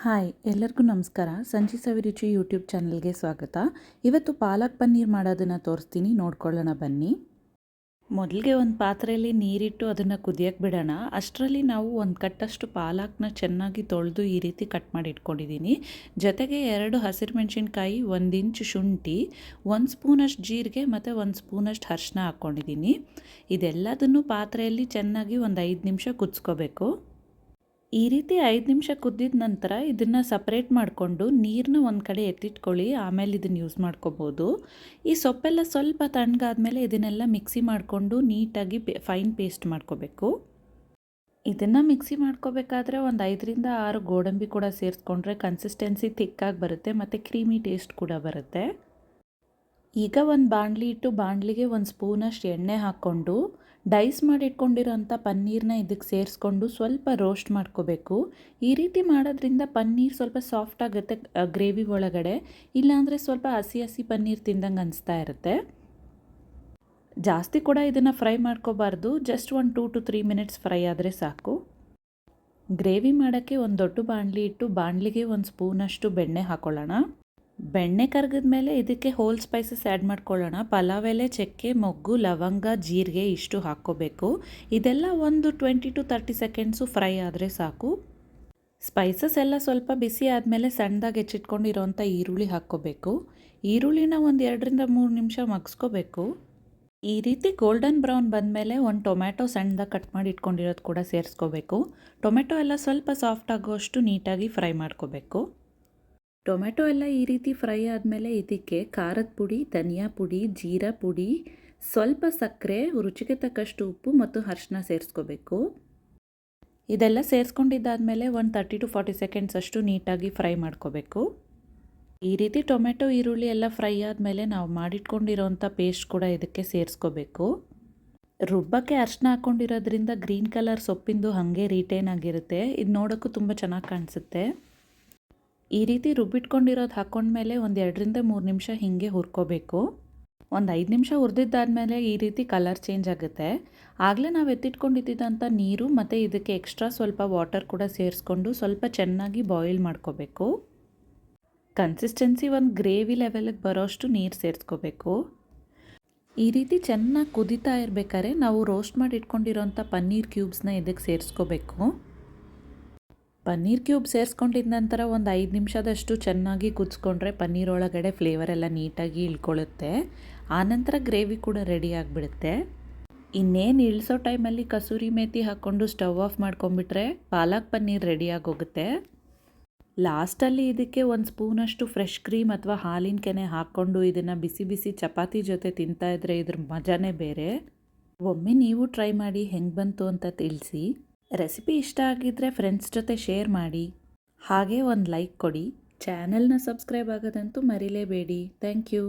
Hi ಎಲ್ಲರಿಗೂ ನಮಸ್ಕಾರ. ಸಂಜಿ ಸವಿರುಚಿ ಯೂಟ್ಯೂಬ್ ಚಾನಲ್ಗೆ ಸ್ವಾಗತ. ಇವತ್ತು ಪಾಲಕ್ ಪನ್ನೀರ್ ಮಾಡೋದನ್ನು ತೋರಿಸ್ತೀನಿ, ನೋಡ್ಕೊಳ್ಳೋಣ ಬನ್ನಿ. ಮೊದಲಿಗೆ ಒಂದು ಪಾತ್ರೆಯಲ್ಲಿ ನೀರಿಟ್ಟು ಅದನ್ನು ಕುದಿಯಕ್ಕೆ ಬಿಡೋಣ. ಅಷ್ಟರಲ್ಲಿ ನಾವು ಒಂದು ಕಟ್ಟಷ್ಟು ಪಾಲಕ್ನ ಚೆನ್ನಾಗಿ ತೊಳೆದು ಈ ರೀತಿ ಕಟ್ ಮಾಡಿ ಇಟ್ಕೊಂಡಿದ್ದೀನಿ. ಜೊತೆಗೆ 2 ಹಸಿರು ಮೆಣಸಿನ್ಕಾಯಿ, 1 ಇಂಚು ಶುಂಠಿ, 1 ಸ್ಪೂನಷ್ಟು ಜೀರಿಗೆ ಮತ್ತು 1 ಸ್ಪೂನಷ್ಟು ಅರಿಶಿನ ಹಾಕ್ಕೊಂಡಿದ್ದೀನಿ. ಇದೆಲ್ಲದನ್ನು ಪಾತ್ರೆಯಲ್ಲಿ ಚೆನ್ನಾಗಿ ಒಂದು 5 ನಿಮಿಷ ಕುದಿಸ್ಕೋಬೇಕು. ಈ ರೀತಿ 5 ನಿಮಿಷ ಕುದ್ದಿದ ನಂತರ ಇದನ್ನು ಸಪ್ರೇಟ್ ಮಾಡಿಕೊಂಡು ನೀರನ್ನ ಒಂದು ಕಡೆ ಎತ್ತಿಟ್ಕೊಳ್ಳಿ. ಆಮೇಲೆ ಇದನ್ನು ಯೂಸ್ ಮಾಡ್ಕೋಬೋದು. ಈ ಸೊಪ್ಪೆಲ್ಲ ಸ್ವಲ್ಪ ತಣ್ಣಗಾದ್ಮೇಲೆ ಇದನ್ನೆಲ್ಲ ಮಿಕ್ಸಿ ಮಾಡಿಕೊಂಡು ನೀಟಾಗಿ ಫೈನ್ ಪೇಸ್ಟ್ ಮಾಡ್ಕೋಬೇಕು. ಇದನ್ನು ಮಿಕ್ಸಿ ಮಾಡ್ಕೋಬೇಕಾದ್ರೆ ಒಂದು 5ರಿಂದ 6 ಗೋಡಂಬಿ ಕೂಡ ಸೇರಿಸ್ಕೊಂಡ್ರೆ ಕನ್ಸಿಸ್ಟೆನ್ಸಿ ಥಿಕ್ಕಾಗಿ ಬರುತ್ತೆ ಮತ್ತು ಕ್ರೀಮಿ ಟೇಸ್ಟ್ ಕೂಡ ಬರುತ್ತೆ. ಈಗ ಒಂದು ಬಾಣಲಿ ಇಟ್ಟು ಬಾಣಲಿಗೆ 1 ಸ್ಪೂನಷ್ಟು ಎಣ್ಣೆ ಹಾಕ್ಕೊಂಡು ಡೈಸ್ ಮಾಡಿ ಇಟ್ಕೊಂಡಿರೋಂಥ ಪನ್ನೀರನ್ನ ಇದಕ್ಕೆ ಸೇರಿಸ್ಕೊಂಡು ಸ್ವಲ್ಪ ರೋಸ್ಟ್ ಮಾಡ್ಕೋಬೇಕು. ಈ ರೀತಿ ಮಾಡೋದ್ರಿಂದ ಪನ್ನೀರ್ ಸ್ವಲ್ಪ ಸಾಫ್ಟ್ ಆಗುತ್ತೆ ಗ್ರೇವಿ ಒಳಗಡೆ. ಇಲ್ಲಾಂದರೆ ಸ್ವಲ್ಪ ಹಸಿ ಹಸಿ ಪನ್ನೀರ್ ತಿಂದಂಗೆ ಅನಿಸ್ತಾ ಇರುತ್ತೆ. ಜಾಸ್ತಿ ಕೂಡ ಇದನ್ನು ಫ್ರೈ ಮಾಡ್ಕೋಬಾರ್ದು. ಜಸ್ಟ್ ಒಂದು 2 to 3 ಮಿನಿಟ್ಸ್ ಫ್ರೈ ಆದರೆ ಸಾಕು. ಗ್ರೇವಿ ಮಾಡೋಕ್ಕೆ ಒಂದು ದೊಡ್ಡ ಬಾಣಲಿ ಇಟ್ಟು ಬಾಣಲಿಗೆ 1 ಸ್ಪೂನಷ್ಟು ಬೆಣ್ಣೆ ಹಾಕ್ಕೊಳ್ಳೋಣ. ಬೆಣ್ಣೆ ಕರಗಿದ ಮೇಲೆ ಇದಕ್ಕೆ ಹೋಲ್ ಸ್ಪೈಸಸ್ ಆ್ಯಡ್ ಮಾಡ್ಕೊಳ್ಳೋಣ. ಪಲಾವ್ ಎಲೆ, ಚಕ್ಕೆ, ಮೊಗ್ಗು, ಲವಂಗ, ಜೀರಿಗೆ ಇಷ್ಟು ಹಾಕ್ಕೋಬೇಕು. ಇದೆಲ್ಲ ಒಂದು 20 to 30 ಸೆಕೆಂಡ್ಸು ಫ್ರೈ ಆದರೆ ಸಾಕು. ಸ್ಪೈಸಸ್ ಎಲ್ಲ ಸ್ವಲ್ಪ ಬಿಸಿ ಆದಮೇಲೆ ಸಣ್ಣದಾಗಿ ಹೆಚ್ಚಿಟ್ಕೊಂಡಿರೋಂಥ ಈರುಳ್ಳಿ ಹಾಕ್ಕೋಬೇಕು. ಈರುಳ್ಳಿನ ಒಂದು 2ರಿಂದ 3 ನಿಮಿಷ ಮಗ್ಸ್ಕೋಬೇಕು. ಈ ರೀತಿ ಗೋಲ್ಡನ್ ಬ್ರೌನ್ ಬಂದಮೇಲೆ ಒಂದು ಟೊಮ್ಯಾಟೊ ಸಣ್ಣದಾಗಿ ಕಟ್ ಮಾಡಿ ಇಟ್ಕೊಂಡಿರೋದು ಕೂಡ ಸೇರಿಸ್ಕೋಬೇಕು. ಟೊಮೆಟೊ ಎಲ್ಲ ಸ್ವಲ್ಪ ಸಾಫ್ಟ್ ಆಗೋಷ್ಟು ನೀಟಾಗಿ ಫ್ರೈ ಮಾಡ್ಕೋಬೇಕು. ಟೊಮೆಟೊ ಎಲ್ಲ ಈ ರೀತಿ ಫ್ರೈ ಆದಮೇಲೆ ಇದಕ್ಕೆ ಖಾರದ ಪುಡಿ, ಧನಿಯಾ ಪುಡಿ, ಜೀರಾ ಪುಡಿ, ಸ್ವಲ್ಪ ಸಕ್ಕರೆ, ರುಚಿಗೆ ತಕ್ಕಷ್ಟು ಉಪ್ಪು ಮತ್ತು ಅರಿಶಿನ ಸೇರಿಸ್ಕೋಬೇಕು. ಇದೆಲ್ಲ ಸೇರಿಸ್ಕೊಂಡಿದ್ದಾದಮೇಲೆ ಒಂದು 30 to 40 ಸೆಕೆಂಡ್ಸ್ ಅಷ್ಟು ನೀಟಾಗಿ ಫ್ರೈ ಮಾಡ್ಕೋಬೇಕು. ಈ ರೀತಿ ಟೊಮೆಟೊ, ಈರುಳ್ಳಿ ಎಲ್ಲ ಫ್ರೈ ಆದಮೇಲೆ ನಾವು ಮಾಡಿಟ್ಕೊಂಡಿರೋಂಥ ಪೇಸ್ಟ್ ಕೂಡ ಇದಕ್ಕೆ ಸೇರಿಸ್ಕೋಬೇಕು. ರುಬ್ಬಕ್ಕೆ ಅರಿಶಿನ ಹಾಕ್ಕೊಂಡಿರೋದ್ರಿಂದ ಗ್ರೀನ್ ಕಲರ್ ಸೊಪ್ಪಿಂದು ಹಾಗೆ ರಿಟೇನ್ ಆಗಿರುತ್ತೆ. ಇದು ನೋಡೋಕ್ಕೂ ತುಂಬ ಚೆನ್ನಾಗಿ ಕಾಣಿಸುತ್ತೆ. ಈ ರೀತಿ ರುಬ್ಬಿಟ್ಕೊಂಡಿರೋದು ಹಾಕ್ಕೊಂಡ್ಮೇಲೆ ಒಂದು 2ರಿಂದ 3 ನಿಮಿಷ ಹೀಗೆ ಹುರ್ಕೋಬೇಕು. ಒಂದು 5 ನಿಮಿಷ ಹುರಿದಿದ್ದಾದಮೇಲೆ ಈ ರೀತಿ ಕಲರ್ ಚೇಂಜ್ ಆಗುತ್ತೆ. ಆಗಲೇ ನಾವು ಎತ್ತಿಟ್ಕೊಂಡಿದ್ದಂಥ ನೀರು ಮತ್ತು ಇದಕ್ಕೆ ಎಕ್ಸ್ಟ್ರಾ ಸ್ವಲ್ಪ ವಾಟರ್ ಕೂಡ ಸೇರಿಸ್ಕೊಂಡು ಸ್ವಲ್ಪ ಚೆನ್ನಾಗಿ ಬಾಯ್ಲ್ ಮಾಡ್ಕೋಬೇಕು. ಕನ್ಸಿಸ್ಟೆನ್ಸಿ ಒಂದು ಗ್ರೇವಿ ಲೆವೆಲಿಗೆ ಬರೋಷ್ಟು ನೀರು ಸೇರಿಸ್ಕೋಬೇಕು. ಈ ರೀತಿ ಚೆನ್ನಾಗಿ ಕುದೀತಾ ಇರಬೇಕಾದ್ರೆ ನಾವು ರೋಸ್ಟ್ ಮಾಡಿ ಇಟ್ಕೊಂಡಿರೋಂಥ ಪನ್ನೀರ್ ಕ್ಯೂಬ್ಸ್ನ ಇದಕ್ಕೆ ಸೇರಿಸ್ಕೋಬೇಕು. ಪನ್ನೀರ್ ಕ್ಯೂಬ್ ಸೇರಿಸ್ಕೊಂಡಿದ್ದ ನಂತರ ಒಂದು 5 ನಿಮಿಷದಷ್ಟು ಚೆನ್ನಾಗಿ ಕುದಿಸ್ಕೊಂಡ್ರೆ ಪನ್ನೀರ್ ಒಳಗಡೆ ಫ್ಲೇವರ್ ಎಲ್ಲ ನೀಟಾಗಿ ಇಳ್ಕೊಳ್ಳುತ್ತೆ. ಆನಂತರ ಗ್ರೇವಿ ಕೂಡ ರೆಡಿ ಆಗಿಬಿಡುತ್ತೆ. ಇನ್ನೇನು ಇಳಿಸೋ ಟೈಮಲ್ಲಿ ಕಸೂರಿ ಮೇಥಿ ಹಾಕ್ಕೊಂಡು ಸ್ಟವ್ ಆಫ್ ಮಾಡ್ಕೊಂಬಿಟ್ರೆ ಪಾಲಕ್ ಪನ್ನೀರ್ ರೆಡಿಯಾಗಿ ಹೋಗುತ್ತೆ. ಲಾಸ್ಟಲ್ಲಿ ಇದಕ್ಕೆ 1 ಸ್ಪೂನಷ್ಟು ಫ್ರೆಶ್ ಕ್ರೀಮ್ ಅಥವಾ ಹಾಲಿನ ಕೆನೆ ಹಾಕ್ಕೊಂಡು ಇದನ್ನು ಬಿಸಿ ಬಿಸಿ ಚಪಾತಿ ಜೊತೆ ತಿಂತಾಯಿದ್ರೆ ಇದ್ರ ಮಜಾನೇ ಬೇರೆ. ಒಮ್ಮೆ ನೀವು ಟ್ರೈ ಮಾಡಿ ಹೆಂಗೆ ಬಂತು ಅಂತ ತಿಳಿಸಿ. ರೆಸಿಪಿ ಇಷ್ಟ ಆಗಿದ್ದರೆ ಫ್ರೆಂಡ್ಸ್ ಜೊತೆ ಶೇರ್ ಮಾಡಿ. ಹಾಗೆ ಒಂದು ಲೈಕ್ ಕೊಡಿ. ಚಾನಲ್ನ ಸಬ್ಸ್ಕ್ರೈಬ್ ಆಗೋದಂತೂ ಮರಿಲೇಬೇಡಿ. Thank you.